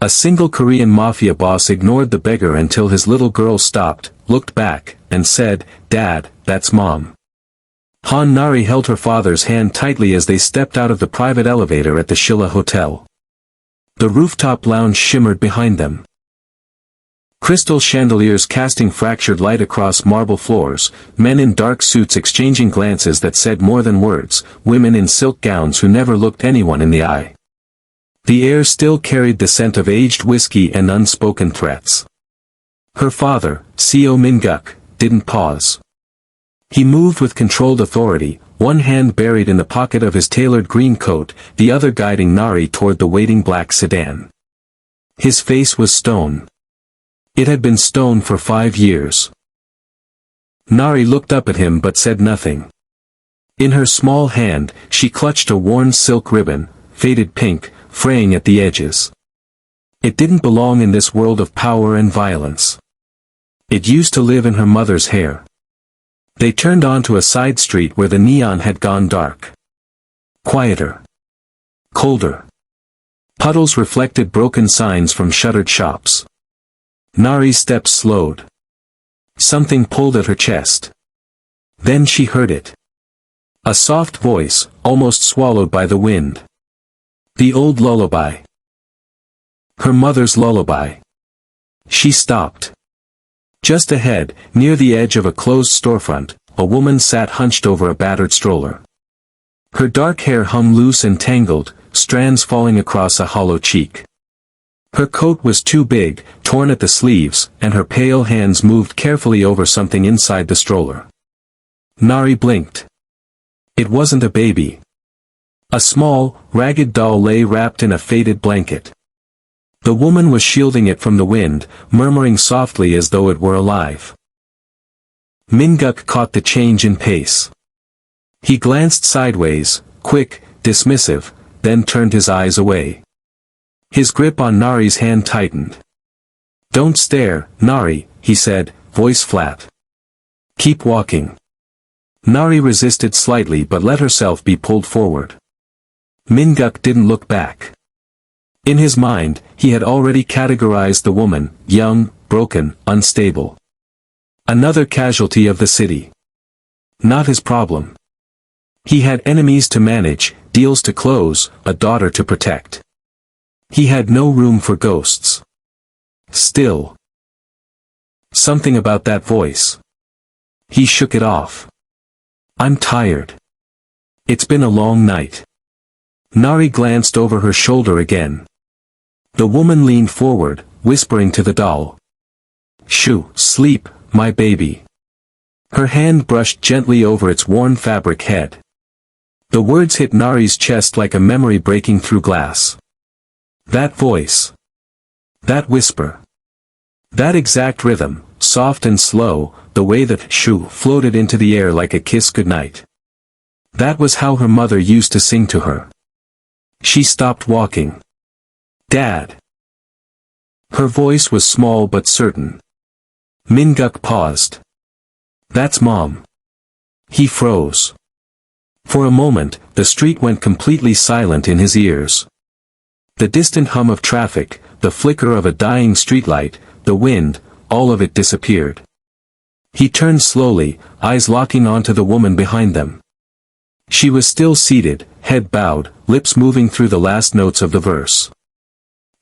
A single Korean mafia boss ignored the beggar until his little girl stopped, looked back, and said, "Dad, that's Mom." Nari held her father's hand tightly as they stepped out of the private elevator at the Shilla Hotel. The rooftop lounge shimmered behind them. Crystal chandeliers casting fractured light across marble floors, men in dark suits exchanging glances that said more than words, women in silk gowns who never looked anyone in the eye. The air still carried the scent of aged whiskey and unspoken threats. Her father, Seo Min-guk, didn't pause. He moved with controlled authority, one hand buried in the pocket of his tailored green coat, the other guiding Nari toward the waiting black sedan. His face was stone. It had been stone for 5 years. Nari looked up at him but said nothing. In her small hand, she clutched a worn silk ribbon, faded pink, fraying at the edges. It didn't belong in this world of power and violence. It used to live in her mother's hair. They turned onto a side street where the neon had gone dark. Quieter. Colder. Puddles reflected broken signs from shuttered shops. Nari's steps slowed. Something pulled at her chest. Then she heard it. A soft voice, almost swallowed by the wind. The old lullaby. Her mother's lullaby. She stopped. Just ahead, near the edge of a closed storefront, a woman sat hunched over a battered stroller. Her dark hair hung loose and tangled, strands falling across a hollow cheek. Her coat was too big, torn at the sleeves, and her pale hands moved carefully over something inside the stroller. Nari blinked. It wasn't a baby. A small, ragged doll lay wrapped in a faded blanket. The woman was shielding it from the wind, murmuring softly as though it were alive. Min-guk caught the change in pace. He glanced sideways, quick, dismissive, then turned his eyes away. His grip on Nari's hand tightened. "Don't stare, Nari," he said, voice flat. "Keep walking." Nari resisted slightly but let herself be pulled forward. Min-guk didn't look back. In his mind, he had already categorized the woman, young, broken, unstable. Another casualty of the city. Not his problem. He had enemies to manage, deals to close, a daughter to protect. He had no room for ghosts. Still. Something about that voice. He shook it off. "I'm tired. It's been a long night." Nari glanced over her shoulder again. The woman leaned forward, whispering to the doll. "Shoo, sleep, my baby." Her hand brushed gently over its worn fabric head. The words hit Nari's chest like a memory breaking through glass. That voice. That whisper. That exact rhythm, soft and slow, the way that "shoo" floated into the air like a kiss goodnight. That was how her mother used to sing to her. She stopped walking. "Dad." Her voice was small but certain. Min-guk paused. "That's Mom." He froze. For a moment, the street went completely silent in his ears. The distant hum of traffic, the flicker of a dying streetlight, the wind, all of it disappeared. He turned slowly, eyes locking onto the woman behind them. She was still seated, head bowed, lips moving through the last notes of the verse.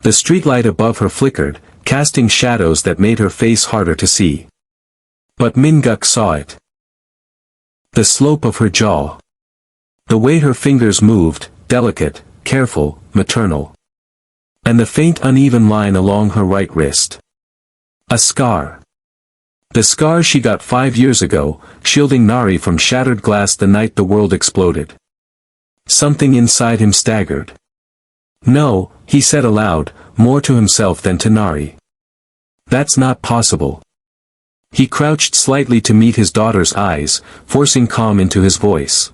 The streetlight above her flickered, casting shadows that made her face harder to see. But Min-guk saw it. The slope of her jaw. The way her fingers moved, delicate, careful, maternal. And the faint uneven line along her right wrist. A scar. The scar she got 5 years ago, shielding Nari from shattered glass the night the world exploded. Something inside him staggered. "No," he said aloud, more to himself than to Nari. "That's not possible." He crouched slightly to meet his daughter's eyes, forcing calm into his voice.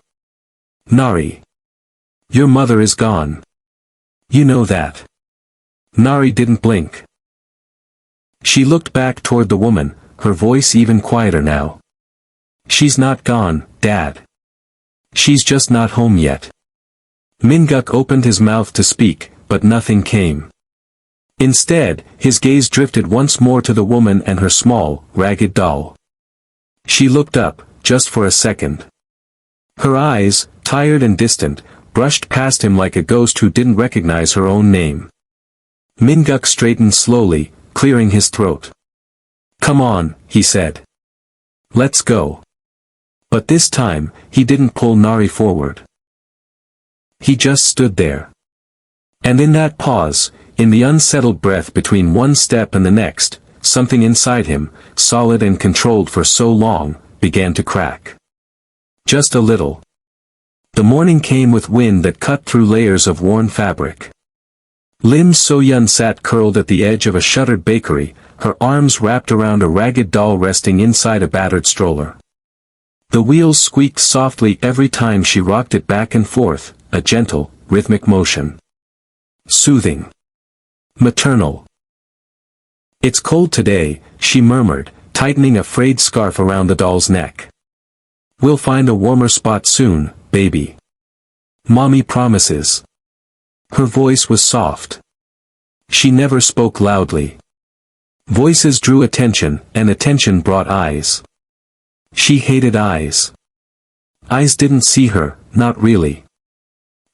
"Nari. Your mother is gone. You know that." Nari didn't blink. She looked back toward the woman, her voice even quieter now. "She's not gone, Dad. She's just not home yet." Min-guk opened his mouth to speak, but nothing came. Instead, his gaze drifted once more to the woman and her small, ragged doll. She looked up, just for a second. Her eyes, tired and distant, brushed past him like a ghost who didn't recognize her own name. Minguk straightened slowly, clearing his throat. "Come on," he said. "Let's go." But this time, he didn't pull Nari forward. He just stood there. And in that pause, in the unsettled breath between one step and the next, something inside him, solid and controlled for so long, began to crack. Just a little. The morning came with wind that cut through layers of worn fabric. Lim So-yun sat curled at the edge of a shuttered bakery, her arms wrapped around a ragged doll resting inside a battered stroller. The wheels squeaked softly every time she rocked it back and forth, a gentle, rhythmic motion. Soothing. Maternal. "It's cold today," she murmured, tightening a frayed scarf around the doll's neck. "We'll find a warmer spot soon, baby. Mommy promises." Her voice was soft. She never spoke loudly. Voices drew attention, and attention brought eyes. She hated eyes. Eyes didn't see her, not really.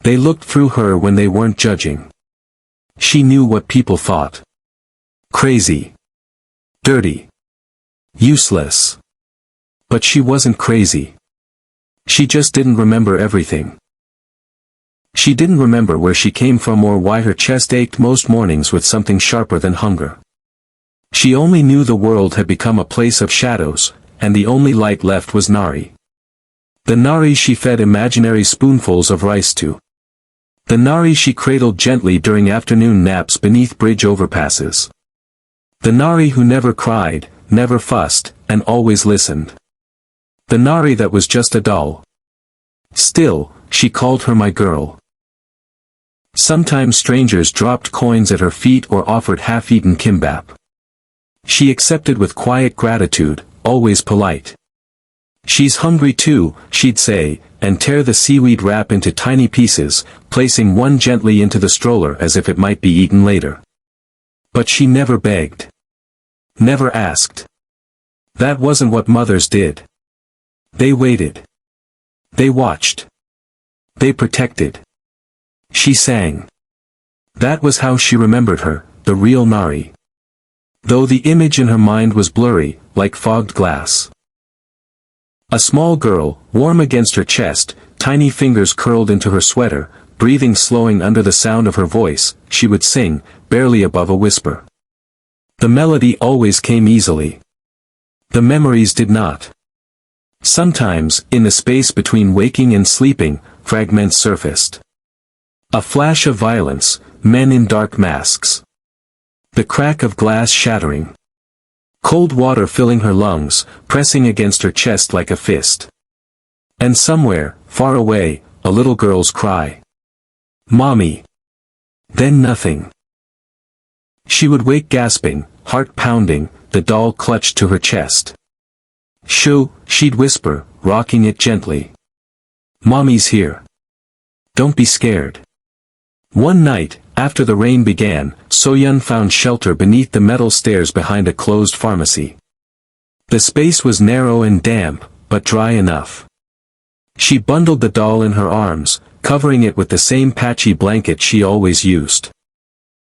They looked through her when they weren't judging. She knew what people thought. Crazy. Dirty. Useless. But she wasn't crazy. She just didn't remember everything. She didn't remember where she came from or why her chest ached most mornings with something sharper than hunger. She only knew the world had become a place of shadows, and the only light left was Nari. The Nari she fed imaginary spoonfuls of rice to. The Nari she cradled gently during afternoon naps beneath bridge overpasses. The Nari who never cried, never fussed, and always listened. The Nari that was just a doll. Still, she called her my girl. Sometimes strangers dropped coins at her feet or offered half-eaten kimbap. She accepted with quiet gratitude, always polite. "She's hungry too," she'd say, and tear the seaweed wrap into tiny pieces, placing one gently into the stroller as if it might be eaten later. But she never begged. Never asked. That wasn't what mothers did. They waited. They watched. They protected. She sang. That was how she remembered her, the real Nari. Though the image in her mind was blurry, like fogged glass. A small girl, warm against her chest, tiny fingers curled into her sweater, breathing slowing under the sound of her voice, she would sing, barely above a whisper. The melody always came easily. The memories did not. Sometimes, in the space between waking and sleeping, fragments surfaced. A flash of violence, men in dark masks. The crack of glass shattering. Cold water filling her lungs, pressing against her chest like a fist. And somewhere, far away, a little girl's cry. "Mommy." Then nothing. She would wake gasping, heart pounding, the doll clutched to her chest. "Shoo," she'd whisper, rocking it gently. "Mommy's here. Don't be scared." One night, after the rain began, So-yun found shelter beneath the metal stairs behind a closed pharmacy. The space was narrow and damp, but dry enough. She bundled the doll in her arms, covering it with the same patchy blanket she always used.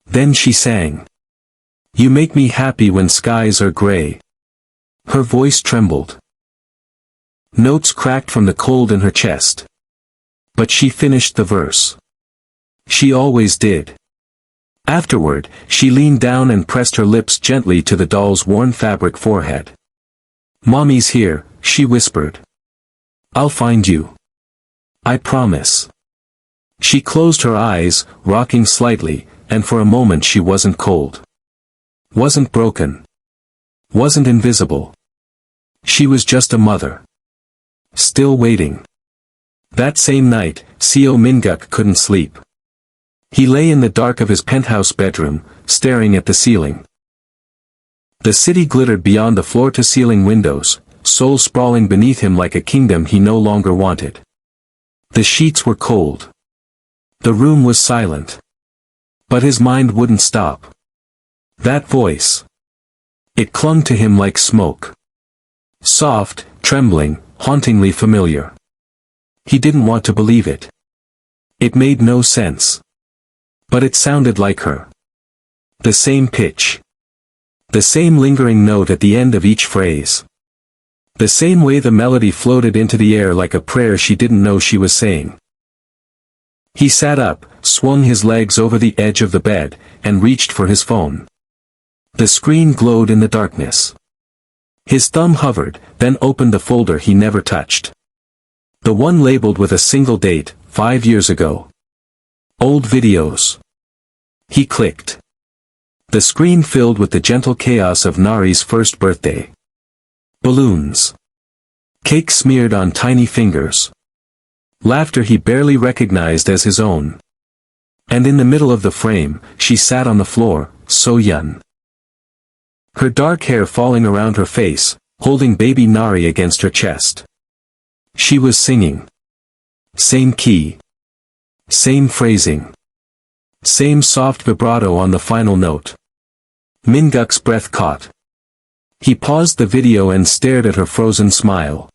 Then she sang. "You make me happy when skies are gray." Her voice trembled. Notes cracked from the cold in her chest. But she finished the verse. She always did. Afterward, she leaned down and pressed her lips gently to the doll's worn fabric forehead. "Mommy's here," she whispered. "I'll find you. I promise." She closed her eyes, rocking slightly, and for a moment she wasn't cold. Wasn't broken. Wasn't invisible. She was just a mother. Still waiting. That same night, Seo Minguk couldn't sleep. He lay in the dark of his penthouse bedroom, staring at the ceiling. The city glittered beyond the floor-to-ceiling windows, soul sprawling beneath him like a kingdom he no longer wanted. The sheets were cold. The room was silent. But his mind wouldn't stop. That voice. It clung to him like smoke. Soft, trembling, hauntingly familiar. He didn't want to believe it. It made no sense. But it sounded like her. The same pitch. The same lingering note at the end of each phrase. The same way the melody floated into the air like a prayer she didn't know she was saying. He sat up, swung his legs over the edge of the bed, and reached for his phone. The screen glowed in the darkness. His thumb hovered, then opened the folder he never touched. The one labeled with a single date, 5 years ago. Old videos. He clicked. The screen filled with the gentle chaos of Nari's first birthday. Balloons. Cake smeared on tiny fingers. Laughter he barely recognized as his own. And in the middle of the frame, she sat on the floor, so young. Her dark hair falling around her face, holding baby Nari against her chest. She was singing. Same key. Same phrasing. Same soft vibrato on the final note. Minguk's breath caught. He paused the video and stared at her frozen smile.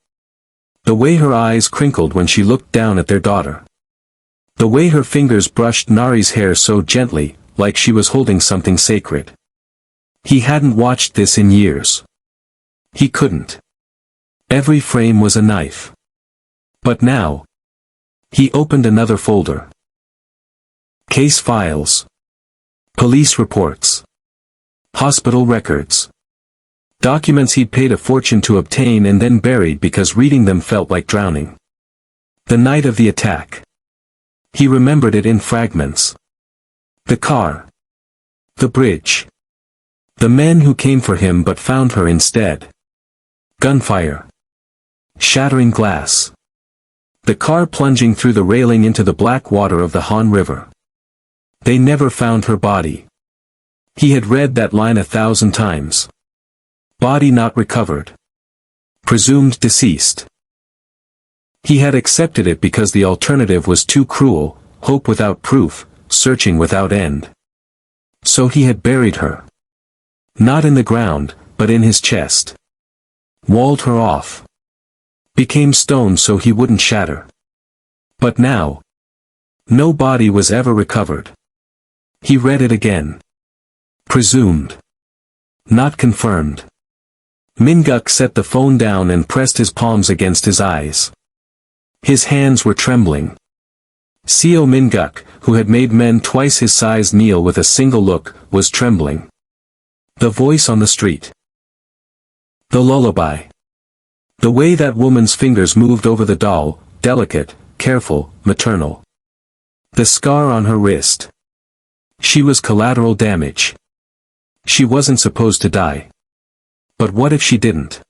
The way her eyes crinkled when she looked down at their daughter. The way her fingers brushed Nari's hair so gently, like she was holding something sacred. He hadn't watched this in years. He couldn't. Every frame was a knife. But now. He opened another folder. Case files. Police reports. Hospital records. Documents he'd paid a fortune to obtain and then buried because reading them felt like drowning. The night of the attack. He remembered it in fragments. The car. The bridge. The men who came for him but found her instead. Gunfire. Shattering glass. The car plunging through the railing into the black water of the Han River. They never found her body. He had read that line 1,000 times. Body not recovered. Presumed deceased. He had accepted it because the alternative was too cruel, hope without proof, searching without end. So he had buried her. Not in the ground, but in his chest. Walled her off. Became stone so he wouldn't shatter. But now. No body was ever recovered. He read it again. Presumed. Not confirmed. Minguk set the phone down and pressed his palms against his eyes. His hands were trembling. Seo Minguk, who had made men twice his size kneel with a single look, was trembling. The voice on the street. The lullaby. The way that woman's fingers moved over the doll, delicate, careful, maternal. The scar on her wrist. She was collateral damage. She wasn't supposed to die. But what if she didn't?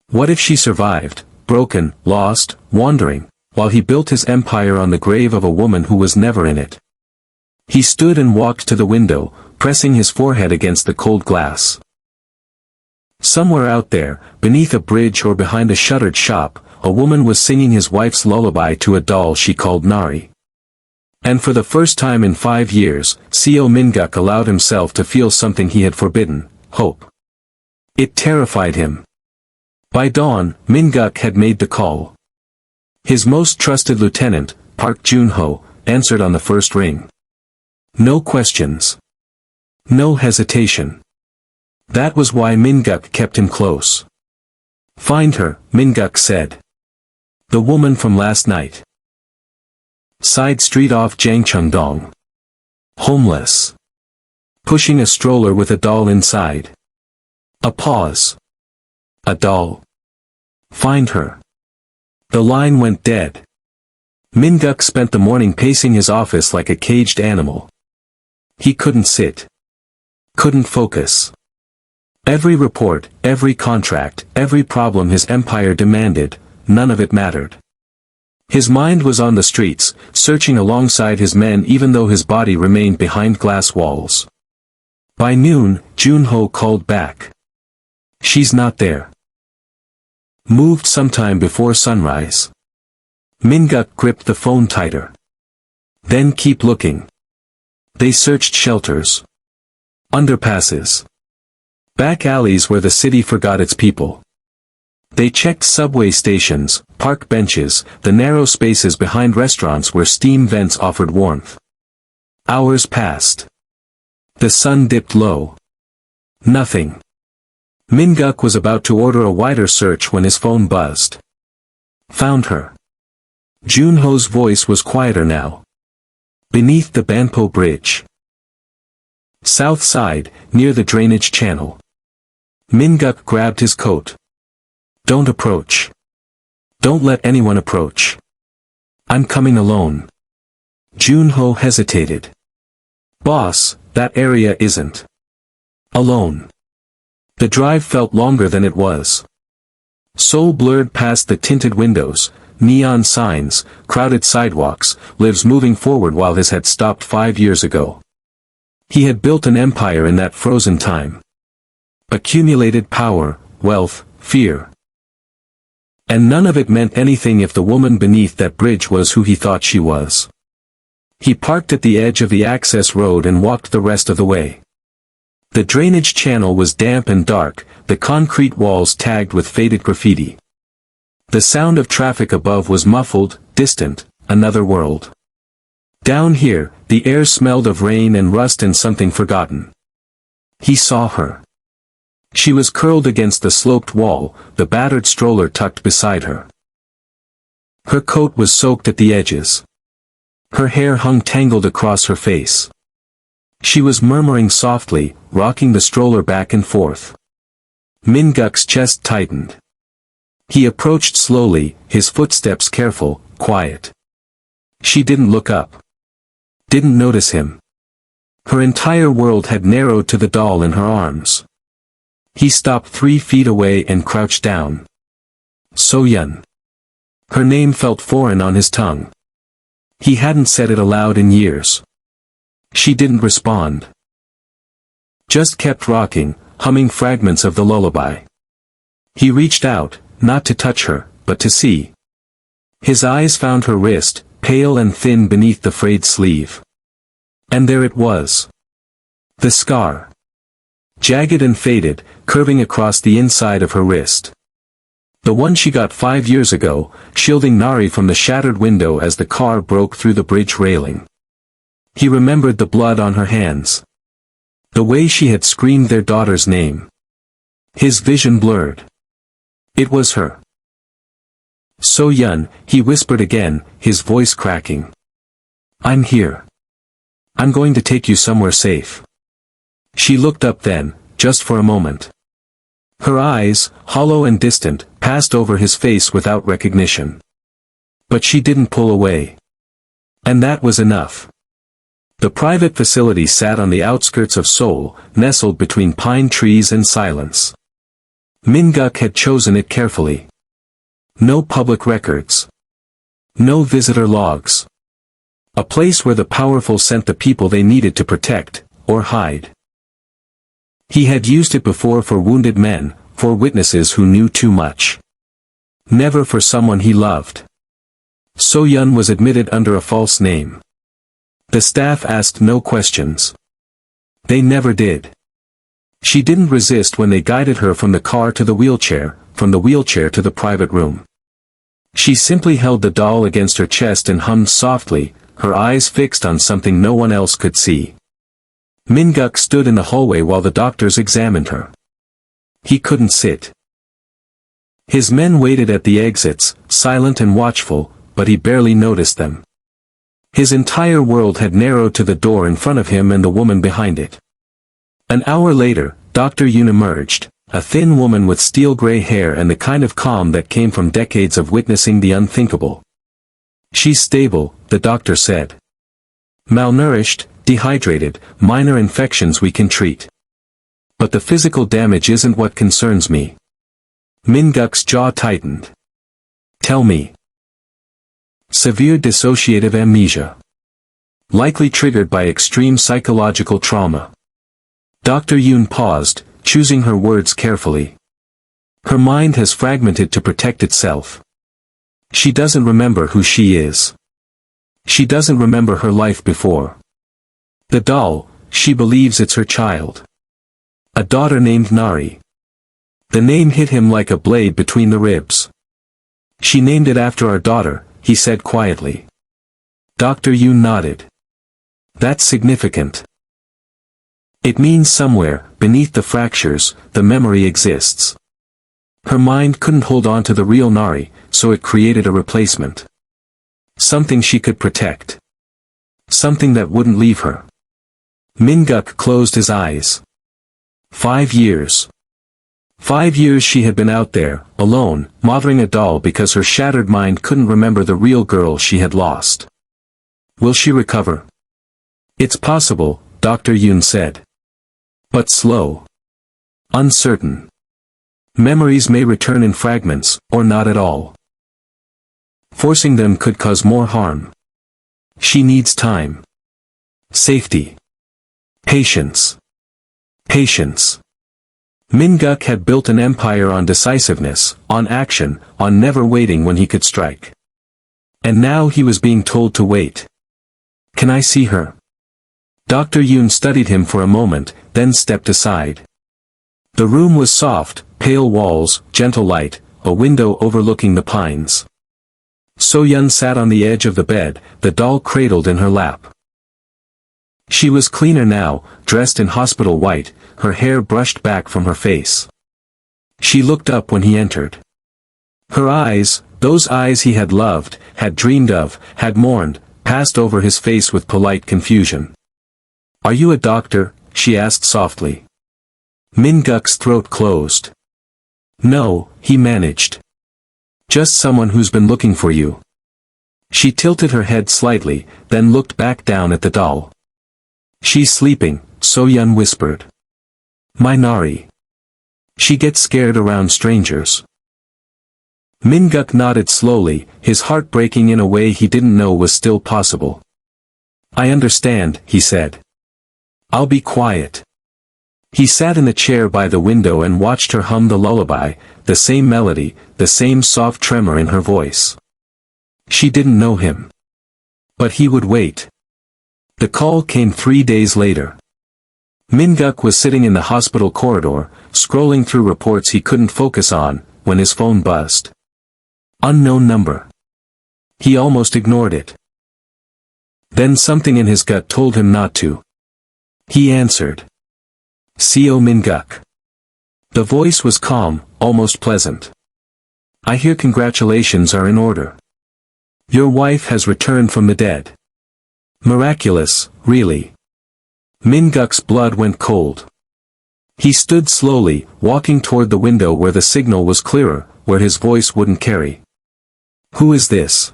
What if she survived, broken, lost, wandering, while he built his empire on the grave of a woman who was never in it? He stood and walked to the window, pressing his forehead against the cold glass. Somewhere out there, beneath a bridge or behind a shuttered shop, a woman was singing his wife's lullaby to a doll she called Nari. And for the first time in 5 years, Seo Minguk allowed himself to feel something he had forbidden, hope. It terrified him. By dawn, Minguk had made the call. His most trusted lieutenant, Park Jun-ho, answered on the first ring. No questions. No hesitation. That was why Minguk kept him close. Find her, Minguk said. The woman from last night. Side street off Jangcheongdong. Homeless. Pushing a stroller with a doll inside. A pause. A doll. Find her. The line went dead. Minguk spent the morning pacing his office like a caged animal. He couldn't sit. Couldn't focus. Every report, every contract, every problem his empire demanded, none of it mattered. His mind was on the streets, searching alongside his men even though his body remained behind glass walls. By noon, Jun-ho called back. She's not there. Moved sometime before sunrise. Minguk gripped the phone tighter. Then keep looking. They searched shelters. Underpasses. Back alleys where the city forgot its people. They checked subway stations, park benches, the narrow spaces behind restaurants where steam vents offered warmth. Hours passed. The sun dipped low. Nothing. Min-guk was about to order a wider search when his phone buzzed. Found her. Junho's voice was quieter now. Beneath the Banpo Bridge. South side, near the drainage channel. Min-guk grabbed his coat. Don't approach. Don't let anyone approach. I'm coming alone. Junho hesitated. Boss, that area isn't alone. The drive felt longer than it was. Seoul blurred past the tinted windows, neon signs, crowded sidewalks, lives moving forward while his had stopped 5 years ago. He had built an empire in that frozen time. Accumulated power, wealth, fear. And none of it meant anything if the woman beneath that bridge was who he thought she was. He parked at the edge of the access road and walked the rest of the way. The drainage channel was damp and dark, the concrete walls tagged with faded graffiti. The sound of traffic above was muffled, distant, another world. Down here, the air smelled of rain and rust and something forgotten. He saw her. She was curled against the sloped wall, the battered stroller tucked beside her. Her coat was soaked at the edges. Her hair hung tangled across her face. She was murmuring softly, rocking the stroller back and forth. Min-guk's chest tightened. He approached slowly, his footsteps careful, quiet. She didn't look up. Didn't notice him. Her entire world had narrowed to the doll in her arms. He stopped 3 feet away and crouched down. So-yeon. Her name felt foreign on his tongue. He hadn't said it aloud in years. She didn't respond. Just kept rocking, humming fragments of the lullaby. He reached out, not to touch her, but to see. His eyes found her wrist, pale and thin beneath the frayed sleeve. And there it was. The scar. Jagged and faded, curving across the inside of her wrist. The one she got 5 years ago, shielding Nari from the shattered window as the car broke through the bridge railing. He remembered the blood on her hands. The way she had screamed their daughter's name. His vision blurred. It was her. So-yeon, he whispered again, his voice cracking. I'm here. I'm going to take you somewhere safe. She looked up then, just for a moment. Her eyes, hollow and distant, passed over his face without recognition. But she didn't pull away. And that was enough. The private facility sat on the outskirts of Seoul, nestled between pine trees and silence. Min-guk had chosen it carefully. No public records. No visitor logs. A place where the powerful sent the people they needed to protect, or hide. He had used it before for wounded men, for witnesses who knew too much. Never for someone he loved. So-yeon was admitted under a false name. The staff asked no questions. They never did. She didn't resist when they guided her from the car to the wheelchair, from the wheelchair to the private room. She simply held the doll against her chest and hummed softly, her eyes fixed on something no one else could see. Min-guk stood in the hallway while the doctors examined her. He couldn't sit. His men waited at the exits, silent and watchful, but he barely noticed them. His entire world had narrowed to the door in front of him and the woman behind it. An hour later, Dr. Yoon emerged, a thin woman with steel-gray hair and the kind of calm that came from decades of witnessing the unthinkable. She's stable, the doctor said. Malnourished, dehydrated, minor infections we can treat. But the physical damage isn't what concerns me. Min-guk's jaw tightened. Tell me. Severe dissociative amnesia. Likely triggered by extreme psychological trauma. Dr. Yoon paused, choosing her words carefully. Her mind has fragmented to protect itself. She doesn't remember who she is. She doesn't remember her life before. The doll, she believes it's her child. A daughter named Nari. The name hit him like a blade between the ribs. She named it after our daughter, he said quietly. Dr. Yoon nodded. That's significant. It means somewhere, beneath the fractures, the memory exists. Her mind couldn't hold on to the real Nari, so it created a replacement. Something she could protect. Something that wouldn't leave her. Min-guk closed his eyes. 5 years. 5 years she had been out there, alone, mothering a doll because her shattered mind couldn't remember the real girl she had lost. Will she recover? It's possible, Dr. Yoon said. But slow. Uncertain. Memories may return in fragments, or not at all. Forcing them could cause more harm. She needs time. Safety. Patience. Patience. Min-guk had built an empire on decisiveness, on action, on never waiting when he could strike. And now he was being told to wait. Can I see her? Dr. Yoon studied him for a moment, then stepped aside. The room was soft, pale walls, gentle light, a window overlooking the pines. So-yeon sat on the edge of the bed, the doll cradled in her lap. She was cleaner now, dressed in hospital white, her hair brushed back from her face. She looked up when he entered. Her eyes, those eyes he had loved, had dreamed of, had mourned, passed over his face with polite confusion. Are you a doctor? She asked softly. Min-guk's throat closed. No, he managed. Just someone who's been looking for you. She tilted her head slightly, then looked back down at the doll. She's sleeping, So-yeon whispered. My Nari. She gets scared around strangers. Min-guk nodded slowly, his heart breaking in a way he didn't know was still possible. I understand, he said. I'll be quiet. He sat in the chair by the window and watched her hum the lullaby, the same melody, the same soft tremor in her voice. She didn't know him. But he would wait. The call came 3 days later. Min-guk was sitting in the hospital corridor, scrolling through reports he couldn't focus on, when his phone buzzed. Unknown number. He almost ignored it. Then something in his gut told him not to. He answered. Co Min-guk. The voice was calm, almost pleasant. I hear congratulations are in order. Your wife has returned from the dead. Miraculous, really. Min-guk's blood went cold. He stood slowly, walking toward the window where the signal was clearer, where his voice wouldn't carry. Who is this?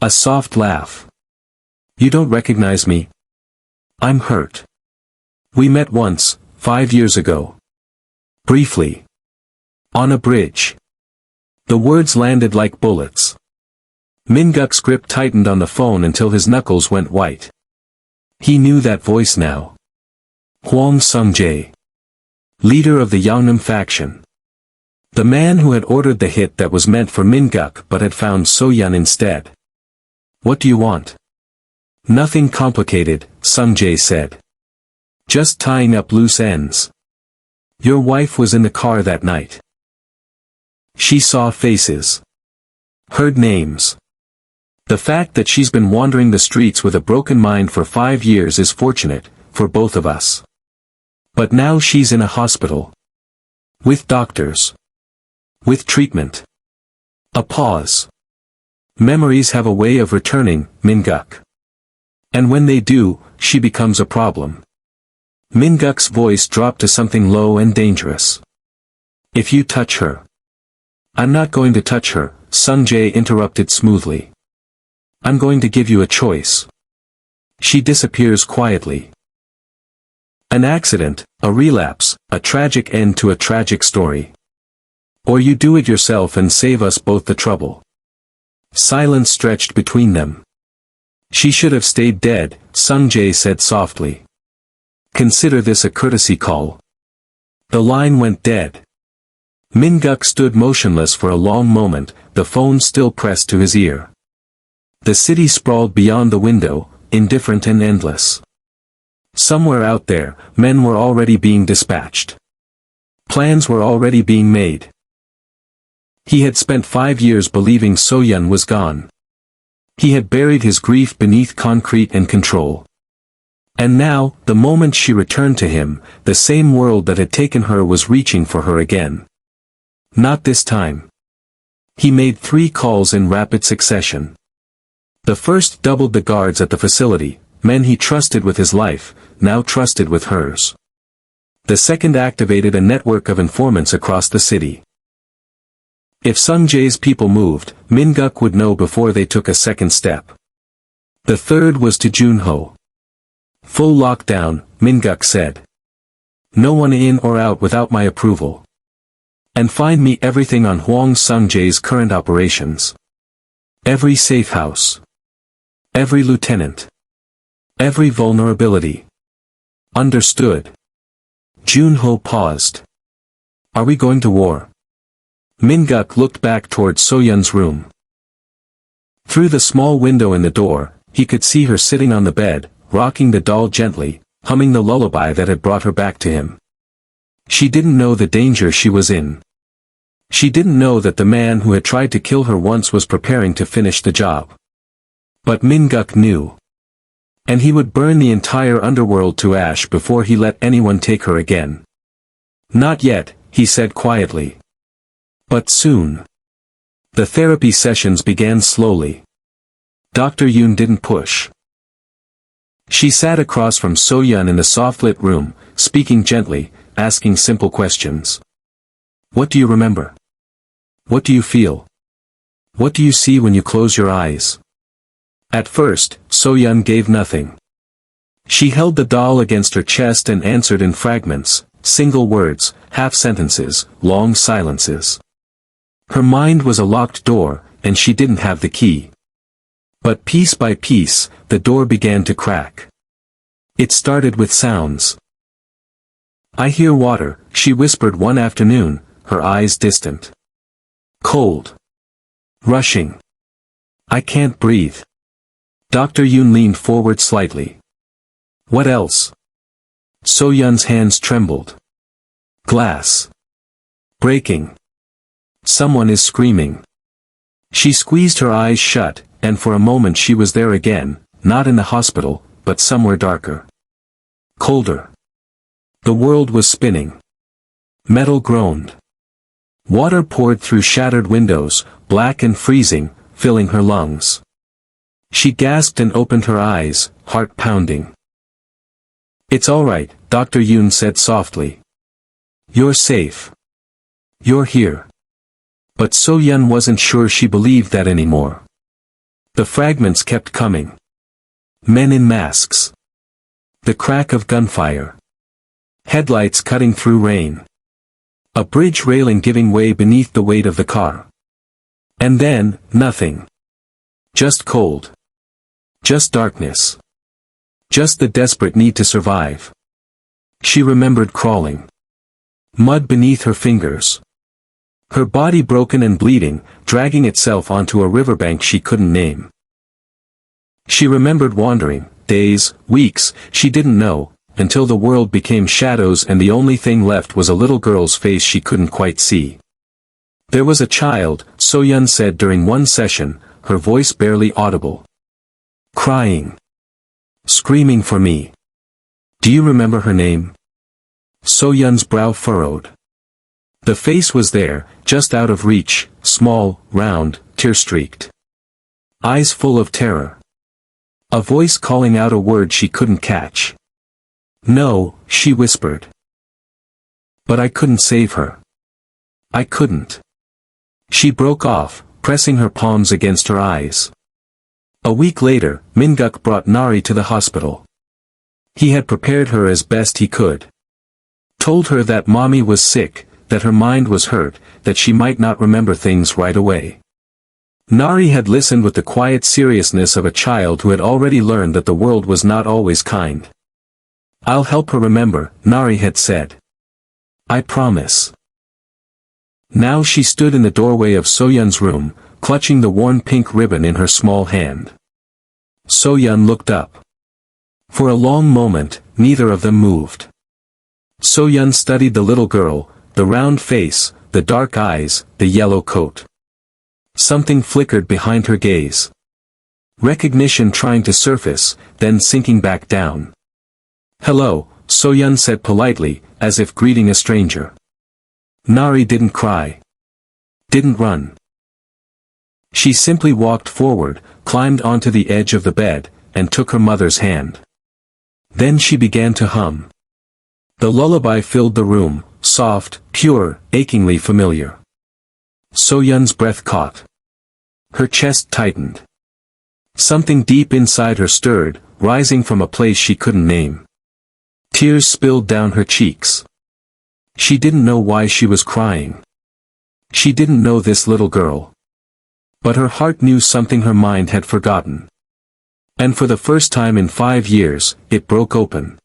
A soft laugh. You don't recognize me? I'm hurt. We met once, 5 years ago. Briefly. On a bridge. The words landed like bullets. Min-guk's grip tightened on the phone until his knuckles went white. He knew that voice now. Hwang Sung-jae. Leader of the Yeongnam faction. The man who had ordered the hit that was meant for Min-guk but had found So-yeon instead. What do you want? Nothing complicated, Sung-jae said. Just tying up loose ends. Your wife was in the car that night. She saw faces. Heard names. The fact that she's been wandering the streets with a broken mind for 5 years is fortunate, for both of us. But now she's in a hospital. With doctors. With treatment. A pause. Memories have a way of returning, Min-guk. And when they do, she becomes a problem. Min-guk's voice dropped to something low and dangerous. If you touch her. I'm not going to touch her, Sung-jae interrupted smoothly. I'm going to give you a choice. She disappears quietly. An accident, a relapse, a tragic end to a tragic story. Or you do it yourself and save us both the trouble. Silence stretched between them. She should have stayed dead, Sung-jae said softly. Consider this a courtesy call. The line went dead. Min-guk stood motionless for a long moment, the phone still pressed to his ear. The city sprawled beyond the window, indifferent and endless. Somewhere out there, men were already being dispatched. Plans were already being made. He had spent 5 years believing So-yeon was gone. He had buried his grief beneath concrete and control. And now, the moment she returned to him, the same world that had taken her was reaching for her again. Not this time. He made 3 calls in rapid succession. The first doubled the guards at the facility, men he trusted with his life, now trusted with hers. The second activated a network of informants across the city. If Sung Jae's people moved, Min-guk would know before they took a second step. The third was to Junho. Full lockdown, Min-guk said. No one in or out without my approval. And find me everything on Hwang Sung-jae's current operations. Every safe house. Every lieutenant. Every vulnerability. Understood. Junho paused. Are we going to war? Min-guk looked back towards So-yeon's room. Through the small window in the door, he could see her sitting on the bed, rocking the doll gently, humming the lullaby that had brought her back to him. She didn't know the danger she was in. She didn't know that the man who had tried to kill her once was preparing to finish the job. But Min-guk knew. And he would burn the entire underworld to ash before he let anyone take her again. Not yet, he said quietly. But soon. The therapy sessions began slowly. Dr. Yoon didn't push. She sat across from So-yeon in the soft-lit room, speaking gently, asking simple questions. What do you remember? What do you feel? What do you see when you close your eyes? At first, So-yeon gave nothing. She held the doll against her chest and answered in fragments, single words, half-sentences, long silences. Her mind was a locked door, and she didn't have the key. But piece by piece, the door began to crack. It started with sounds. I hear water, she whispered one afternoon, her eyes distant. Cold. Rushing. I can't breathe. Dr. Yoon leaned forward slightly. What else? So-yeon's hands trembled. Glass. Breaking. Someone is screaming. She squeezed her eyes shut, and for a moment she was there again, not in the hospital, but somewhere darker. Colder. The world was spinning. Metal groaned. Water poured through shattered windows, black and freezing, filling her lungs. She gasped and opened her eyes, heart pounding. It's all right, Dr. Yoon said softly. You're safe. You're here. But So-yeon wasn't sure she believed that anymore. The fragments kept coming. Men in masks. The crack of gunfire. Headlights cutting through rain. A bridge railing giving way beneath the weight of the car. And then, nothing. Just cold. Just darkness. Just the desperate need to survive. She remembered crawling. Mud beneath her fingers. Her body broken and bleeding, dragging itself onto a riverbank she couldn't name. She remembered wandering, days, weeks, she didn't know, until the world became shadows and the only thing left was a little girl's face she couldn't quite see. There was a child, So-yeon said during one session, her voice barely audible. Crying. Screaming for me. Do you remember her name? So-yeon's brow furrowed. The face was there, just out of reach, small, round, tear-streaked. Eyes full of terror. A voice calling out a word she couldn't catch. No, she whispered. But I couldn't save her. I couldn't. She broke off, pressing her palms against her eyes. A week later, Min-guk brought Nari to the hospital. He had prepared her as best he could. Told her that mommy was sick, that her mind was hurt, that she might not remember things right away. Nari had listened with the quiet seriousness of a child who had already learned that the world was not always kind. I'll help her remember, Nari had said. I promise. Now she stood in the doorway of So-yeon's room, clutching the worn pink ribbon in her small hand. So-yeon looked up. For a long moment, neither of them moved. So-yun studied the little girl, the round face, the dark eyes, the yellow coat. Something flickered behind her gaze. Recognition trying to surface, then sinking back down. "Hello," So-yun said politely, as if greeting a stranger. Nari didn't cry. Didn't run. She simply walked forward, climbed onto the edge of the bed, and took her mother's hand. Then she began to hum. The lullaby filled the room, soft, pure, achingly familiar. So-yun's breath caught. Her chest tightened. Something deep inside her stirred, rising from a place she couldn't name. Tears spilled down her cheeks. She didn't know why she was crying. She didn't know this little girl. But her heart knew something her mind had forgotten. And for the first time in 5 years, it broke open.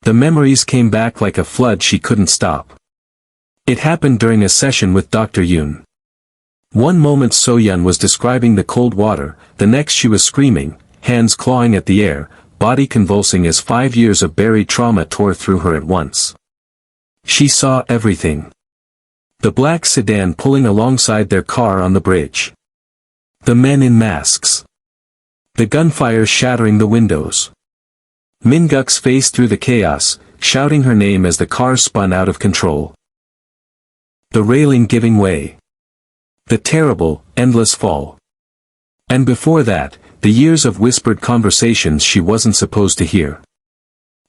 The memories came back like a flood she couldn't stop. It happened during a session with Dr. Yoon. One moment So-yun was describing the cold water, the next she was screaming, hands clawing at the air, body convulsing as 5 years of buried trauma tore through her at once. She saw everything. The black sedan pulling alongside their car on the bridge. The men in masks. The gunfire shattering the windows. Min-guk's face through the chaos, shouting her name as the car spun out of control. The railing giving way. The terrible, endless fall. And before that, the years of whispered conversations she wasn't supposed to hear.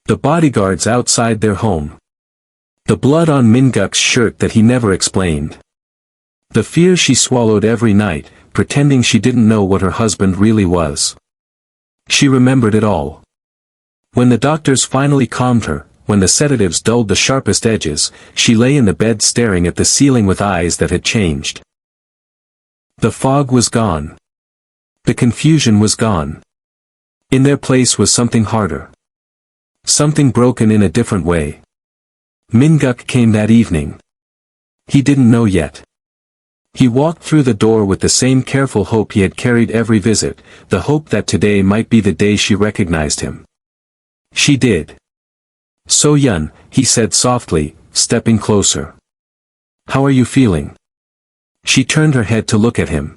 The bodyguards outside their home. The blood on Min-guk's shirt that he never explained. The fear she swallowed every night, pretending she didn't know what her husband really was. She remembered it all. When the doctors finally calmed her, when the sedatives dulled the sharpest edges, she lay in the bed staring at the ceiling with eyes that had changed. The fog was gone. The confusion was gone. In their place was something harder. Something broken in a different way. Min-guk came that evening. He didn't know yet. He walked through the door with the same careful hope he had carried every visit, the hope that today might be the day she recognized him. She did. "So-yun," he said softly, stepping closer. "How are you feeling?" She turned her head to look at him.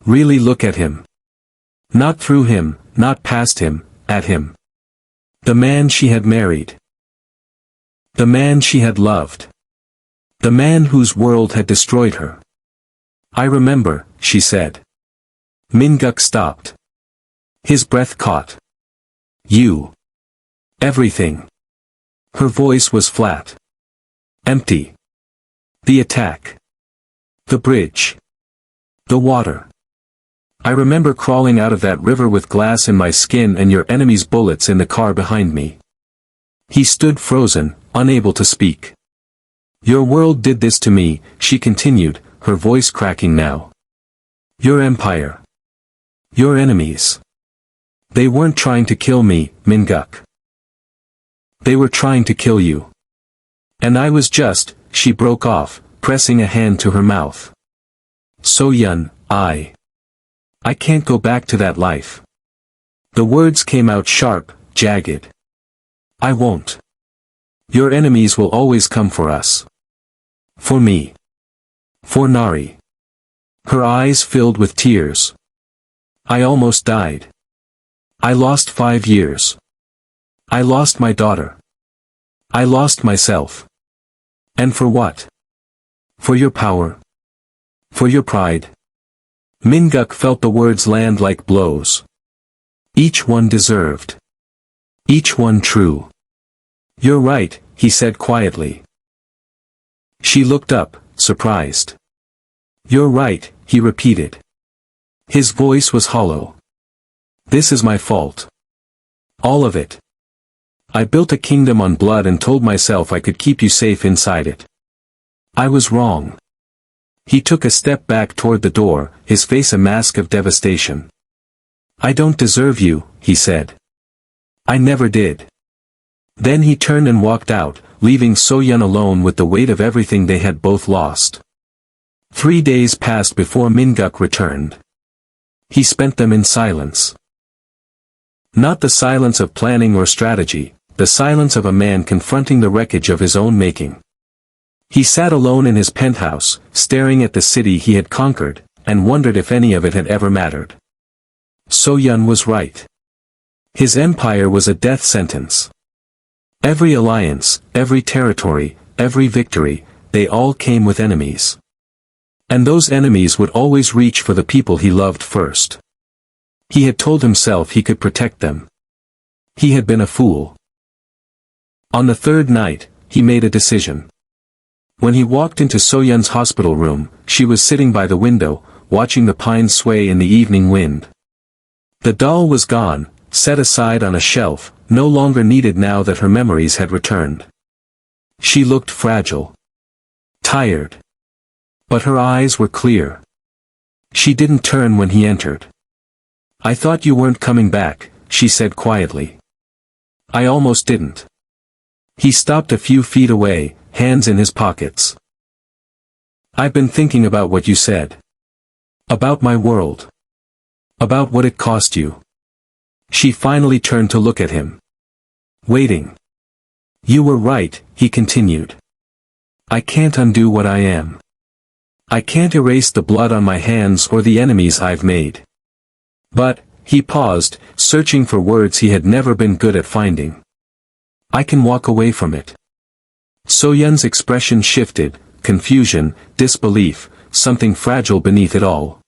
Really look at him. Not through him, not past him, at him. The man she had married. The man she had loved. The man whose world had destroyed her. "I remember," she said. Min-guk stopped. His breath caught. "You. Everything." Her voice was flat. Empty. The attack. The bridge. The water. "I remember crawling out of that river with glass in my skin and your enemy's bullets in the car behind me." He stood frozen, unable to speak. "Your world did this to me," she continued, her voice cracking now. "Your empire. Your enemies. They weren't trying to kill me, Min-guk. They were trying to kill you. And I was just," she broke off, pressing a hand to her mouth. "So-yun, I can't go back to that life." The words came out sharp, jagged. "I won't. Your enemies will always come for us. For me. For Nari." Her eyes filled with tears. "I almost died. I lost 5 years. I lost my daughter. I lost myself. And for what? For your power. For your pride." Min-guk felt the words land like blows. Each one deserved. Each one true. "You're right," he said quietly. She looked up, surprised. "You're right," he repeated. His voice was hollow. "This is my fault. All of it. I built a kingdom on blood and told myself I could keep you safe inside it. I was wrong." He took a step back toward the door, his face a mask of devastation. "I don't deserve you," he said. "I never did." Then he turned and walked out, leaving So-yun alone with the weight of everything they had both lost. 3 days passed before Min-guk returned. He spent them in silence. Not the silence of planning or strategy, the silence of a man confronting the wreckage of his own making. He sat alone in his penthouse, staring at the city he had conquered, and wondered if any of it had ever mattered. So-yun was right. His empire was a death sentence. Every alliance, every territory, every victory, they all came with enemies. And those enemies would always reach for the people he loved first. He had told himself he could protect them. He had been a fool. On the third night, he made a decision. When he walked into So-yun's hospital room, she was sitting by the window, watching the pines sway in the evening wind. The doll was gone, set aside on a shelf, no longer needed now that her memories had returned. She looked fragile. Tired. But her eyes were clear. She didn't turn when he entered. "I thought you weren't coming back," she said quietly. "I almost didn't." He stopped a few feet away, hands in his pockets. "I've been thinking about what you said. About my world. About what it cost you." She finally turned to look at him. Waiting. "You were right," he continued. "I can't undo what I am. I can't erase the blood on my hands or the enemies I've made. But," he paused, searching for words he had never been good at finding. "I can walk away from it." So-yun's expression shifted, confusion, disbelief, something fragile beneath it all.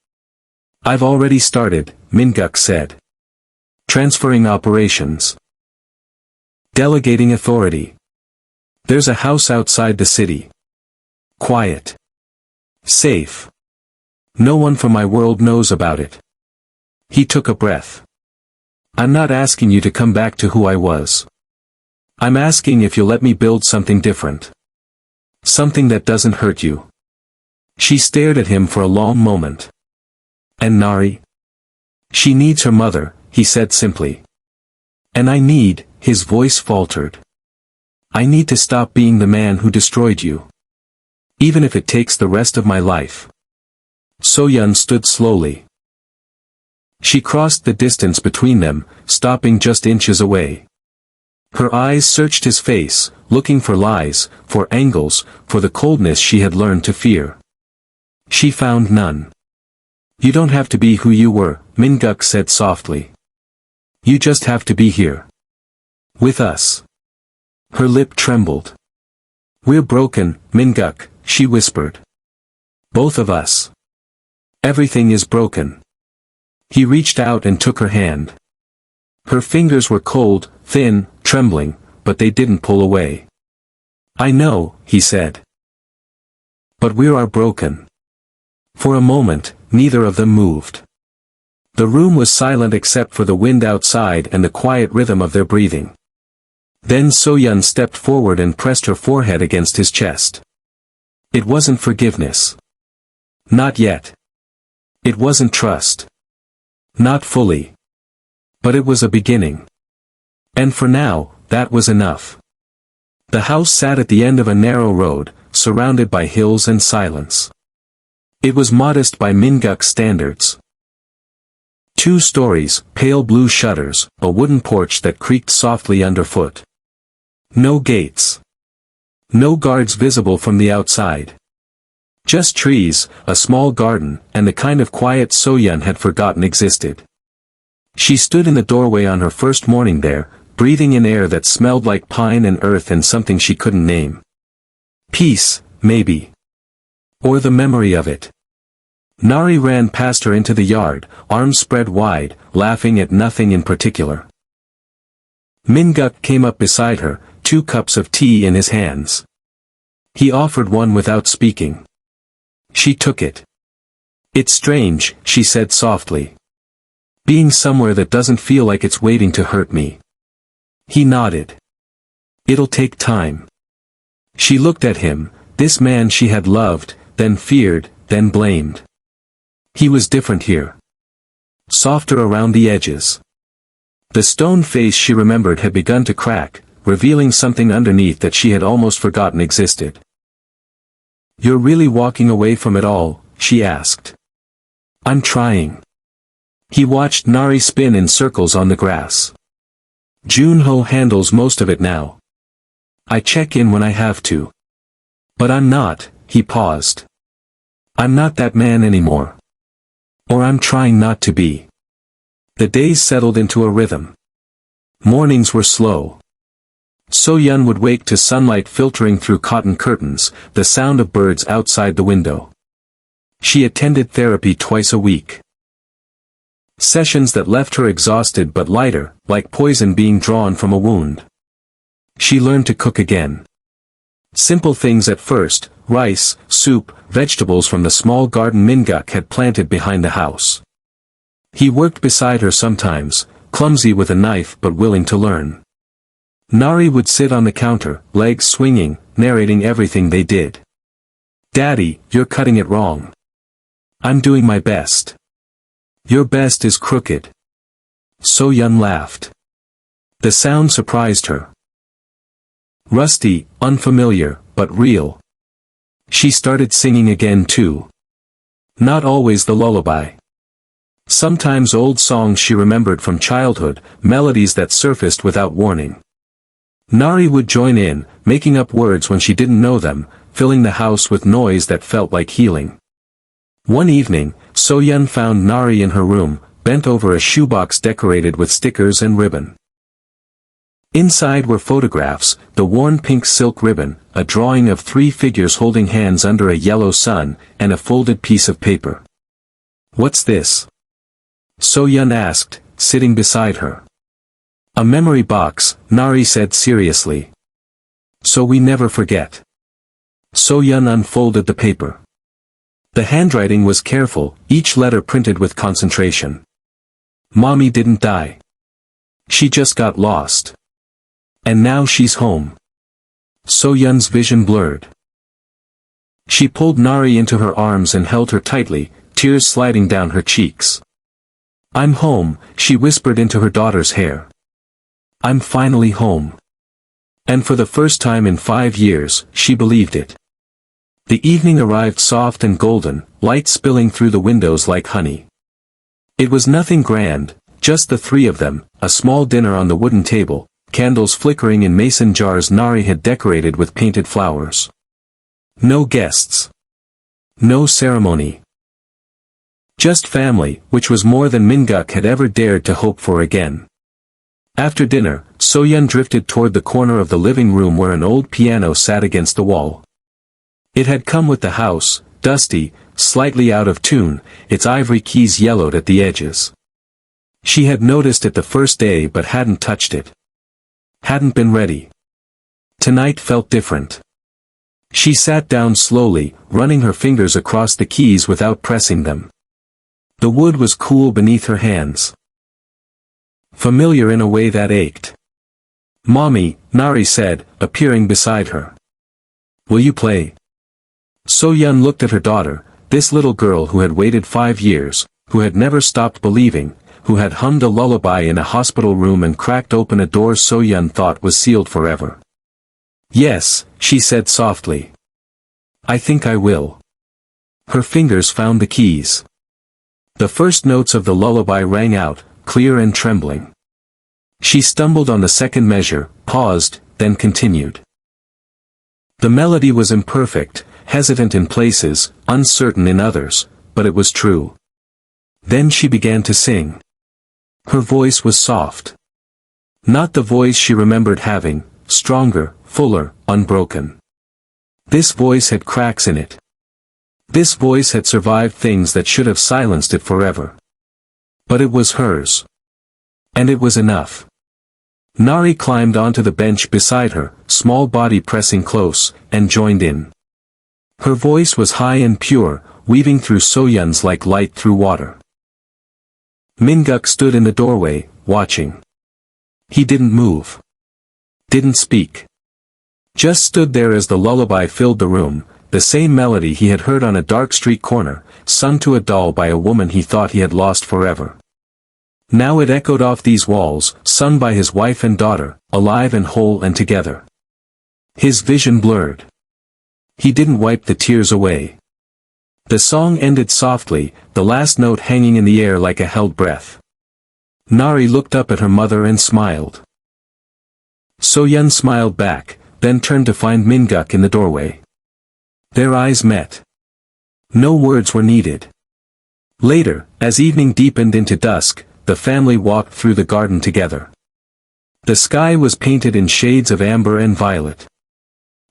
"I've already started," Min-guk said. "Transferring operations. Delegating authority. There's a house outside the city. Quiet. Safe. No one from my world knows about it." He took a breath. "I'm not asking you to come back to who I was. I'm asking if you'll let me build something different. Something that doesn't hurt you." She stared at him for a long moment. "And Nari? She needs her mother," he said simply. "And I need," his voice faltered. "I need to stop being the man who destroyed you. Even if it takes the rest of my life." So-yun stood slowly. She crossed the distance between them, stopping just inches away. Her eyes searched his face, looking for lies, for angles, for the coldness she had learned to fear. She found none. "You don't have to be who you were," Min-guk said softly. "You just have to be here. With us." Her lip trembled. "We're broken, Min-guk," she whispered. "Both of us. Everything is broken." He reached out and took her hand. Her fingers were cold, thin, trembling, but they didn't pull away. "I know," he said. "But we are broken." For a moment, neither of them moved. The room was silent except for the wind outside and the quiet rhythm of their breathing. Then So-yun stepped forward and pressed her forehead against his chest. It wasn't forgiveness. Not yet. It wasn't trust. Not fully. But it was a beginning. And for now, that was enough. The house sat at the end of a narrow road, surrounded by hills and silence. It was modest by Min-guk's standards. 2 stories, pale blue shutters, a wooden porch that creaked softly underfoot. No gates. No guards visible from the outside. Just trees, a small garden, and the kind of quiet So-yun had forgotten existed. She stood in the doorway on her first morning there, breathing in air that smelled like pine and earth and something she couldn't name. Peace, maybe. Or the memory of it. Nari ran past her into the yard, arms spread wide, laughing at nothing in particular. Min-guk came up beside her, 2 cups of tea in his hands. He offered one without speaking. She took it. "It's strange," she said softly. "Being somewhere that doesn't feel like it's waiting to hurt me." He nodded. "It'll take time." She looked at him, this man she had loved, then feared, then blamed. He was different here. Softer around the edges. The stone face she remembered had begun to crack, revealing something underneath that she had almost forgotten existed. "You're really walking away from it all?" she asked. "I'm trying." He watched Nari spin in circles on the grass. Junho handles most of it now. I check in when I have to. But I'm not, he paused. I'm not that man anymore. Or I'm trying not to be. The days settled into a rhythm. Mornings were slow. So-Yun would wake to sunlight filtering through cotton curtains, the sound of birds outside the window. She attended therapy twice a week. Sessions that left her exhausted but lighter, like poison being drawn from a wound. She learned to cook again. Simple things at first: rice, soup, vegetables from the small garden Minguk had planted behind the house. He worked beside her sometimes, clumsy with a knife but willing to learn. Nari would sit on the counter, legs swinging, narrating everything they did. "Daddy, you're cutting it wrong. I'm doing my best." "Your best is crooked." So-Yun laughed. The sound surprised her. Rusty, unfamiliar, but real. She started singing again too. Not always the lullaby. Sometimes old songs she remembered from childhood, melodies that surfaced without warning. Nari would join in, making up words when she didn't know them, filling the house with noise that felt like healing. One evening, So-Yun found Nari in her room, bent over a shoebox decorated with stickers and ribbon. Inside were photographs, the worn pink silk ribbon, a drawing of 3 figures holding hands under a yellow sun, and a folded piece of paper. "What's this?" So-Yun asked, sitting beside her. "A memory box," Nari said seriously. "So we never forget." So-Yun unfolded the paper. The handwriting was careful, each letter printed with concentration. "Mommy didn't die. She just got lost. And now she's home." So-Yun's vision blurred. She pulled Nari into her arms and held her tightly, tears sliding down her cheeks. "I'm home," she whispered into her daughter's hair. "I'm finally home." And for the first time in 5 years, she believed it. The evening arrived soft and golden, light spilling through the windows like honey. It was nothing grand, just the 3 of them, a small dinner on the wooden table, candles flickering in mason jars Nari had decorated with painted flowers. No guests. No ceremony. Just family, which was more than Minguk had ever dared to hope for again. After dinner, So-Yun drifted toward the corner of the living room where an old piano sat against the wall. It had come with the house, dusty, slightly out of tune, its ivory keys yellowed at the edges. She had noticed it the first day but hadn't touched it. Hadn't been ready. Tonight felt different. She sat down slowly, running her fingers across the keys without pressing them. The wood was cool beneath her hands. Familiar in a way that ached. "Mommy," Nari said, appearing beside her. "Will you play?" So-Yun looked at her daughter, this little girl who had waited 5 years, who had never stopped believing, who had hummed a lullaby in a hospital room and cracked open a door So-Yun thought was sealed forever. "Yes," she said softly. "I think I will." Her fingers found the keys. The first notes of the lullaby rang out, clear and trembling. She stumbled on the second measure, paused, then continued. The melody was imperfect, hesitant in places, uncertain in others, but it was true. Then she began to sing. Her voice was soft. Not the voice she remembered having, stronger, fuller, unbroken. This voice had cracks in it. This voice had survived things that should have silenced it forever. But it was hers. And it was enough. Nari climbed onto the bench beside her, small body pressing close, and joined in. Her voice was high and pure, weaving through So-Yun's like light through water. Minguk stood in the doorway, watching. He didn't move. Didn't speak. Just stood there as the lullaby filled the room, the same melody he had heard on a dark street corner, sung to a doll by a woman he thought he had lost forever. Now it echoed off these walls, sung by his wife and daughter, alive and whole and together. His vision blurred. He didn't wipe the tears away. The song ended softly, the last note hanging in the air like a held breath. Nari looked up at her mother and smiled. So-yeon smiled back, then turned to find Min-guk in the doorway. Their eyes met. No words were needed. Later, as evening deepened into dusk, the family walked through the garden together. The sky was painted in shades of amber and violet.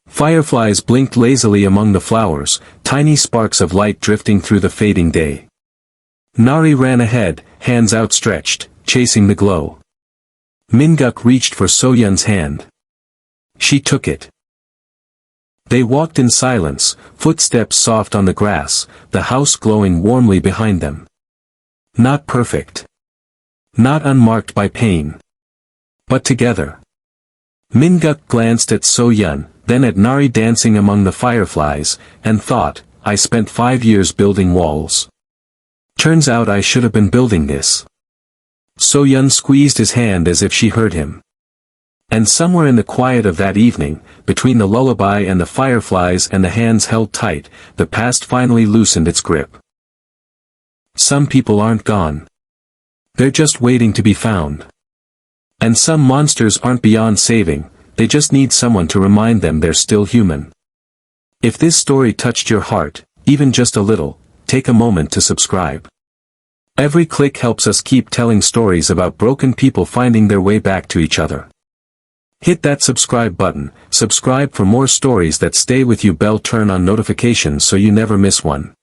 Fireflies blinked lazily among the flowers, tiny sparks of light drifting through the fading day. Nari ran ahead, hands outstretched, chasing the glow. Min-guk reached for So-yeon's hand. She took it. They walked in silence, footsteps soft on the grass, the house glowing warmly behind them. Not perfect. Not unmarked by pain. But together. Min-guk glanced at So-yeon, then at Nari dancing among the fireflies, and thought, I spent 5 years building walls. Turns out I should have been building this. So-yeon squeezed his hand as if she heard him. And somewhere in the quiet of that evening, between the lullaby and the fireflies and the hands held tight, the past finally loosened its grip. Some people aren't gone. They're just waiting to be found. And some monsters aren't beyond saving, they just need someone to remind them they're still human. If this story touched your heart, even just a little, take a moment to subscribe. Every click helps us keep telling stories about broken people finding their way back to each other. Hit that subscribe button, subscribe for more stories that stay with you, bell turn on notifications so you never miss one.